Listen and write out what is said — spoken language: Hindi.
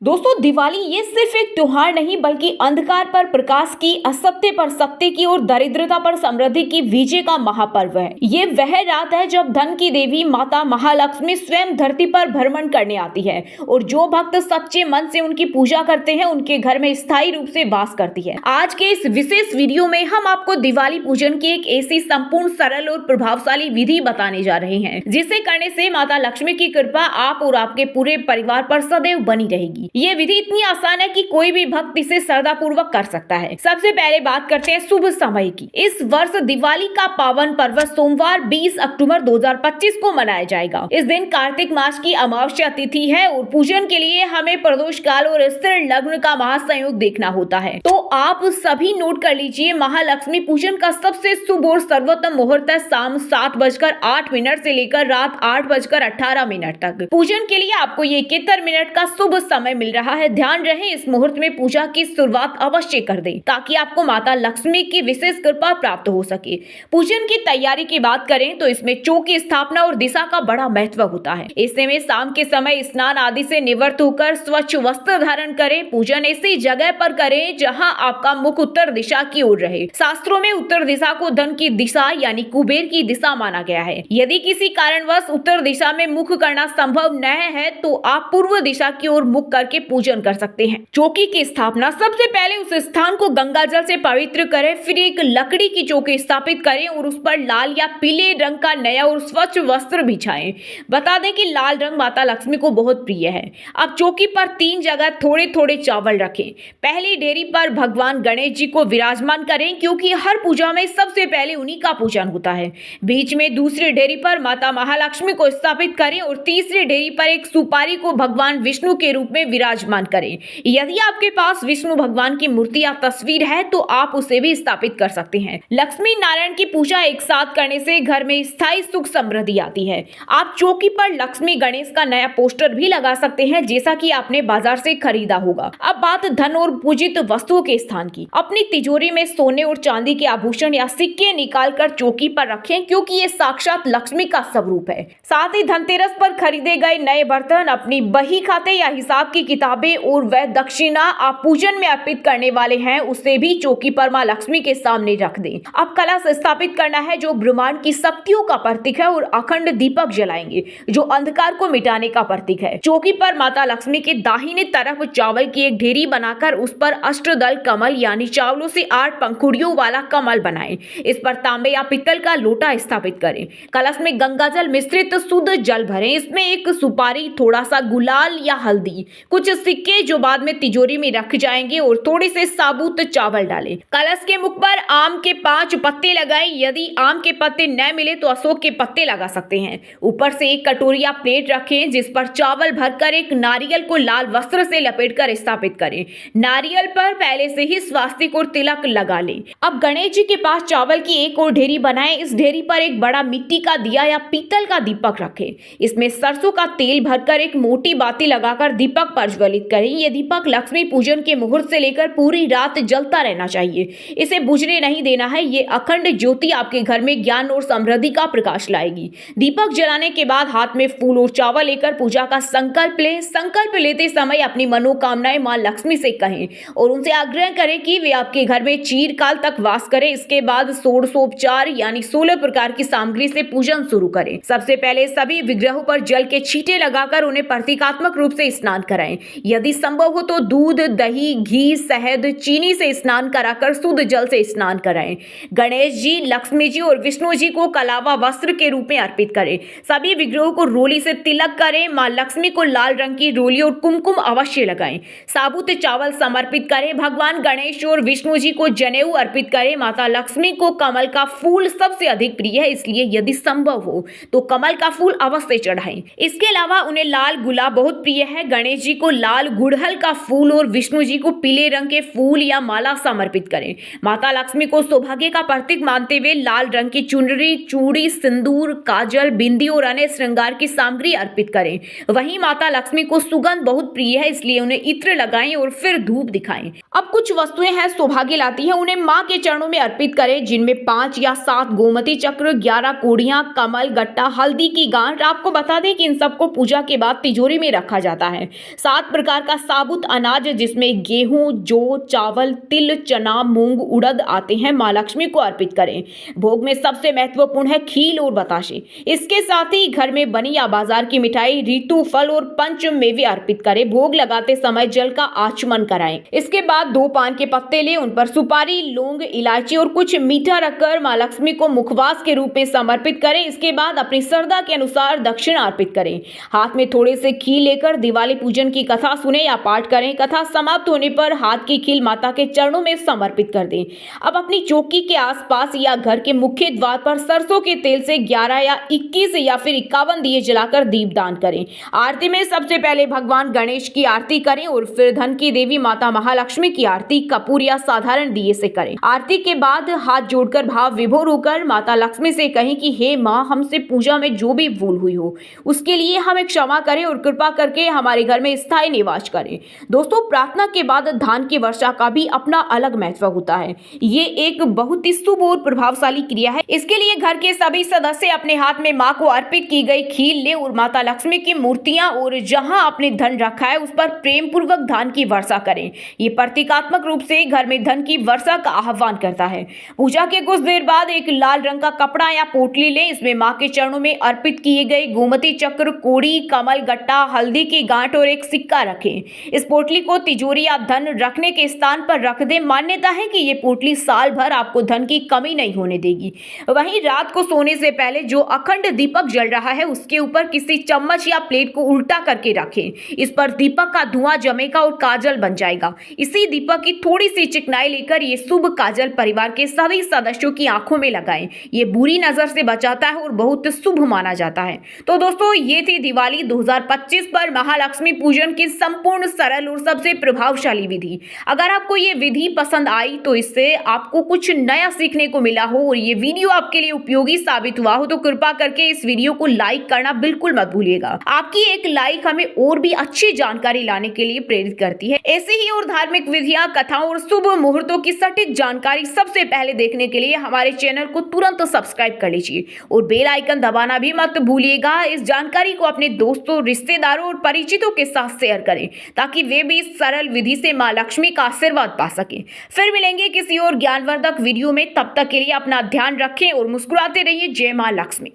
दोस्तों, दिवाली ये सिर्फ एक त्योहार नहीं बल्कि अंधकार पर प्रकाश की, असत्य पर सत्य की और दरिद्रता पर समृद्धि की विजय का महापर्व है। ये वह रात है जब धन की देवी माता महालक्ष्मी स्वयं धरती पर भ्रमण करने आती है और जो भक्त सच्चे मन से उनकी पूजा करते हैं उनके घर में स्थायी रूप से वास करती है। आज के इस विशेष वीडियो में हम आपको दिवाली पूजन की एक ऐसी संपूर्ण, सरल और प्रभावशाली विधि बताने जा रहे हैं जिसे करने से माता लक्ष्मी की कृपा आप और आपके पूरे परिवार पर सदैव बनी रहेगी। ये विधि इतनी आसान है कि कोई भी भक्त इसे श्रद्धा पूर्वक कर सकता है। सबसे पहले बात करते हैं शुभ समय की। इस वर्ष दिवाली का पावन पर्व सोमवार 20 अक्टूबर 2025 को मनाया जाएगा। इस दिन कार्तिक मास की अमावस्या तिथि है और पूजन के लिए हमें प्रदोष काल और स्थिर लग्न का महासंयोग देखना होता है। तो आप सभी नोट कर लीजिए, महालक्ष्मी पूजन का सबसे शुभ और सर्वोत्तम मुहूर्त है शाम 7:08 से लेकर रात 8:18 तक। पूजन के लिए आपको ये 71 मिनट का शुभ समय मिल रहा है। ध्यान रहे, इस मुहूर्त में पूजा की शुरुआत अवश्य कर दें ताकि आपको माता लक्ष्मी की विशेष कृपा प्राप्त हो सके। पूजन की तैयारी की बात करें तो इसमें चौक की स्थापना और दिशा का बड़ा महत्व होता है। ऐसे में शाम के समय स्नान आदि से निवृत्त होकर स्वच्छ वस्त्र धारण करें। पूजन ऐसी जगह पर करें जहां आपका मुख उत्तर दिशा की ओर रहे। शास्त्रों में उत्तर दिशा को धन की दिशा यानी कुबेर की दिशा माना गया है। यदि किसी कारणवश उत्तर दिशा में मुख करना संभव न है तो आप पूर्व दिशा की ओर मुख करके पूजन कर सकते हैं। चौकी की स्थापना, सबसे पहले उस स्थान को गंगा जल से पवित्र करें, फिर एक लकड़ी की चौकी स्थापित करें और उस पर लाल या पीले रंग का नया और स्वच्छ वस्त्र बिछाएं। बता दें कि लाल रंग माता लक्ष्मी को बहुत प्रिय है। अब चौकी पर 3 जगह थोड़े थोड़े चावल रखें। पहली ढेरी पर भगवान गणेश जी को विराजमान करें क्योंकि हर पूजा में सबसे पहले उन्हीं का पूजन होता है। बीच में दूसरी ढेरी पर माता महालक्ष्मी को स्थापित करें और तीसरी ढेरी पर एक सुपारी को भगवान विष्णु के रूप में विराजमान करें। यदि आपके पास विष्णु भगवान की मूर्ति या तस्वीर है तो आप उसे भी स्थापित कर सकते हैं। लक्ष्मी नारायण की पूजा एक साथ करने से घर में स्थायी सुख समृद्धि आती है। आप चौकी पर लक्ष्मी गणेश का नया पोस्टर भी लगा सकते हैं जैसा कि आपने बाजार से खरीदा होगा। अब बात धन और पूजित वस्तुओं के स्थान की। अपनी तिजोरी में सोने और चांदी के आभूषण या सिक्के निकाल कर चौकी पर रखें क्योंकि ये साक्षात लक्ष्मी का स्वरूप है। साथ ही धनतेरस पर खरीदे गए नए बर्तन, अपनी बही खाते या हिसाब की किताबें और वह दक्षिणा आप पूजन में अर्पित करने वाले हैं उसे भी चौकी पर मां लक्ष्मी के सामने रख दें। अब कलश स्थापित करना है जो ब्रह्मांड की शक्तियों का प्रतीक है और अखंड दीपक जलाएंगे जो अंधकार को मिटाने का प्रतीक है। चौकी पर माता लक्ष्मी के दाहिने तरफ चावल की एक ढेरी बनाकर उस पर अष्टदल कमल यानी चावलों से 8 पंखुड़ियों वाला कमल बनाएं। इस पर तांबे या पित्तल का लोटा स्थापित करें। कलश में गंगा जल मिश्रित शुद्ध जल भरें। इसमें एक सुपारी, थोड़ा सा गुलाल या हल्दी, कुछ सिक्के जो बाद में तिजोरी में रख जाएंगे और थोड़े से साबुत चावल डालें। कलश के मुख पर आम के 5 पत्ते लगाएं। यदि आम के पत्ते न मिले तो अशोक के पत्ते लगा सकते हैं। ऊपर से एक कटोरी या प्लेट रखें जिस पर चावल भरकर एक नारियल को लाल वस्त्र से लपेटकर स्थापित करें। नारियल पर पहले से ही स्वास्तिक और तिलक लगा लें। अब गणेश जी के पास चावल की एक और ढेरी बनाएं। इस ढेरी पर एक बड़ा मिट्टी का दिया या पीतल का दीपक रखें। इसमें सरसों का तेल भरकर एक मोटी बाती लगाकर दीपक प्रज्वलित करें। ये दीपक लक्ष्मी पूजन के मुहूर्त से लेकर पूरी रात जलता रहना चाहिए। इसे बुझने नहीं देना है। ये अखंड ज्योति आपके घर में ज्ञान और समृद्धि का प्रकाश लाएगी। दीपक जलाने के बाद हाथ में फूल और चावल लेकर पूजा का संकल्प लें। संकल्प लेते समय अपनी मनोकामनाएं मां लक्ष्मी से कहें और उनसे आग्रह करें कि वे आपके घर में चिरकाल तक वास करें। इसके बाद षोडशोपचार यानी 16 प्रकार की सामग्री से पूजन शुरू करें। सबसे पहले सभी विग्रहों पर जल के छींटे लगाकर उन्हें प्रतीकात्मक रूप से स्नान कराएं। यदि संभव हो तो दूध, दही, घी, शहद, चीनी से स्नान कराकर शुद्ध जल से स्नान कराएं। गणेश जी, लक्ष्मी जी और विष्णु जी को कलावा वस्त्र के रूप में अर्पित करें। सभी विग्रहों को रोली से तिलक करें। मां लक्ष्मी को लाल रंग की रोली और कुमकुम अवश्य लगाएं। साबुत चावल समर्पित करें। भगवान गणेश और विष्णु जी को जनेऊ अर्पित करें। माता लक्ष्मी को कमल का फूल सबसे अधिक प्रिय है, इसलिए यदि संभव हो तो कमल का फूल अवश्य चढ़ाएं। इसके अलावा उन्हें लाल गुलाब बहुत प्रिय है। गणेश जी को लाल गुड़हल का फूल और विष्णु जी को पीले रंग के फूल या माला समर्पित करें। माता लक्ष्मी को सौभाग्य का प्रतीक मानते हुए लाल रंग की चुनरी, चूड़ी, सिंदूर, काजल, बिंदी और अन्य श्रृंगार की सामग्री अर्पित करें। वहीं माता लक्ष्मी को सुगंध बहुत प्रिय है, इसलिए उन्हें इत्र लगाएं और फिर धूप दिखाएं। अब कुछ वस्तुएं हैं सौभाग्य लाती हैं, उन्हें मां के चरणों में अर्पित करें जिनमें 5 या 7 गोमती चक्र, 11 कोड़ियां, कमल, गट्टा, हल्दी की गांठ। आपको बता दें कि इन सबको पूजा के बाद तिजोरी में रखा जाता है। 7 प्रकार का साबुत अनाज जिसमें गेहूं, जौ, चावल, तिल, चना, मूंग, उड़द आते हैं, मां लक्ष्मी को अर्पित करें। भोग में सबसे महत्वपूर्ण है खील और बताशे। इसके साथ ही घर में बनी या बाजार की मिठाई, ऋतु फल और पंच मेवे अर्पित करें। भोग लगाते समय जल का आचमन कराएं। इसके बाद 2 पान के पत्ते ले उन पर सुपारी, लौंग, इलायची और कुछ मीठा रखकर मां लक्ष्मी को मुखवास के रूप में समर्पित करें। इसके बाद अपनी श्रद्धा के अनुसार दक्षिणा अर्पित करें। हाथ में थोड़े से खील लेकर दिवाली पूजन की कथा सुने या पाठ करें। कथा समाप्त होने पर हाथ की खील माता के चरणों में समर्पित कर दें। अब अपनी चौकी के आसपास या घर के मुख्य द्वार पर सरसों के तेल से 11 या 21 या फिर 51 दिए जलाकर दीपदान करें। आरती में सबसे पहले भगवान गणेश की आरती करें और फिर धन की देवी माता महालक्ष्मी की आरती कपूर या साधारण दिए से करें। आरती के बाद हाथ जोड़कर भाव विभोर होकर माता लक्ष्मी से कहें कि हे माँ, हमसे पूजा में जो भी भूल हुई हो उसके लिए हमें क्षमा करें और कृपा करके हमारे घर में स्थायी निवास करें। दोस्तों, प्रार्थना के बाद धान की वर्षा का भी अपना अलग महत्व होता है। ये एक बहुत ही शुभ और प्रभावशाली क्रिया है। इसके लिए घर के सभी सदस्य अपने हाथ में मां को अर्पित की गई खील ले और माता लक्ष्मी की मूर्तियां और जहां आपने धन रखा है उस पर प्रेम पूर्वक धान की वर्षा करें। ये प्रतीकात्मक रूप से घर में धन की वर्षा का आह्वान करता है। पूजा के कुछ देर बाद एक लाल रंग का कपड़ा या पोटली ले, इसमें मां के चरणों में अर्पित किए गए गोमती चक्र, कोड़ी, कमल, गट्टा, हल्दी की गांठ और एक सिक्का रखें। इस पोटली को तिजोरी या धन रखने के स्थान पर रख दें। मान्यता है कि ये पोटली साल भर आपको धन की कमी नहीं होने देगी। वहीं रात को सोने से पहले जो अखंड दीपक जल रहा है उसके ऊपर किसी चम्मच या प्लेट को उल्टा करके रखें। इस पर दीपक का धुआं जमेगा और काजल बन जाएगा। इसी दीपक की थोड़ी सी चिकनाई लेकर ये शुभ काजल परिवार के सभी सदस्यों की आंखों में लगाएं। ये बुरी नजर से बचाता है और बहुत शुभ माना जाता है। तो दोस्तों, ये थी दिवाली 2025 पर महालक्ष्मी पूजन की संपूर्ण, सरल और सबसे प्रभावशाली विधि। अगर आपको ये विधि पसंद आई तो इससे आपको कुछ नया सीखने को मिला हो और ये वीडियो आपके लिए उपयोगी साबित हुआ हो तो कृपा करके इस वीडियो को लाइक करना बिल्कुल मत भूलिएगा। आपकी एक लाइक हमें और भी अच्छी जानकारी लाने के लिए प्रेरित करती है। ऐसे ही और धार्मिक विधियां, कथाओं और शुभ मुहूर्तों की सटीक जानकारी सबसे पहले देखने के लिए हमारे चैनल को तुरंत सब्सक्राइब कर लीजिए और बेल आइकन दबाना भी मत भूलिएगा। इस जानकारी को अपने दोस्तों, रिश्तेदारों और परिचितों के साथ शेयर करें ताकि वे भी इस सरल विधि से मां लक्ष्मी का आशीर्वाद पा सकें। फिर मिलेंगे किसी और ज्ञानवर्धक वीडियो में। तब तक के लिए अपना ध्यान रखें और मुस्कुराते रहिए। जय मां लक्ष्मी।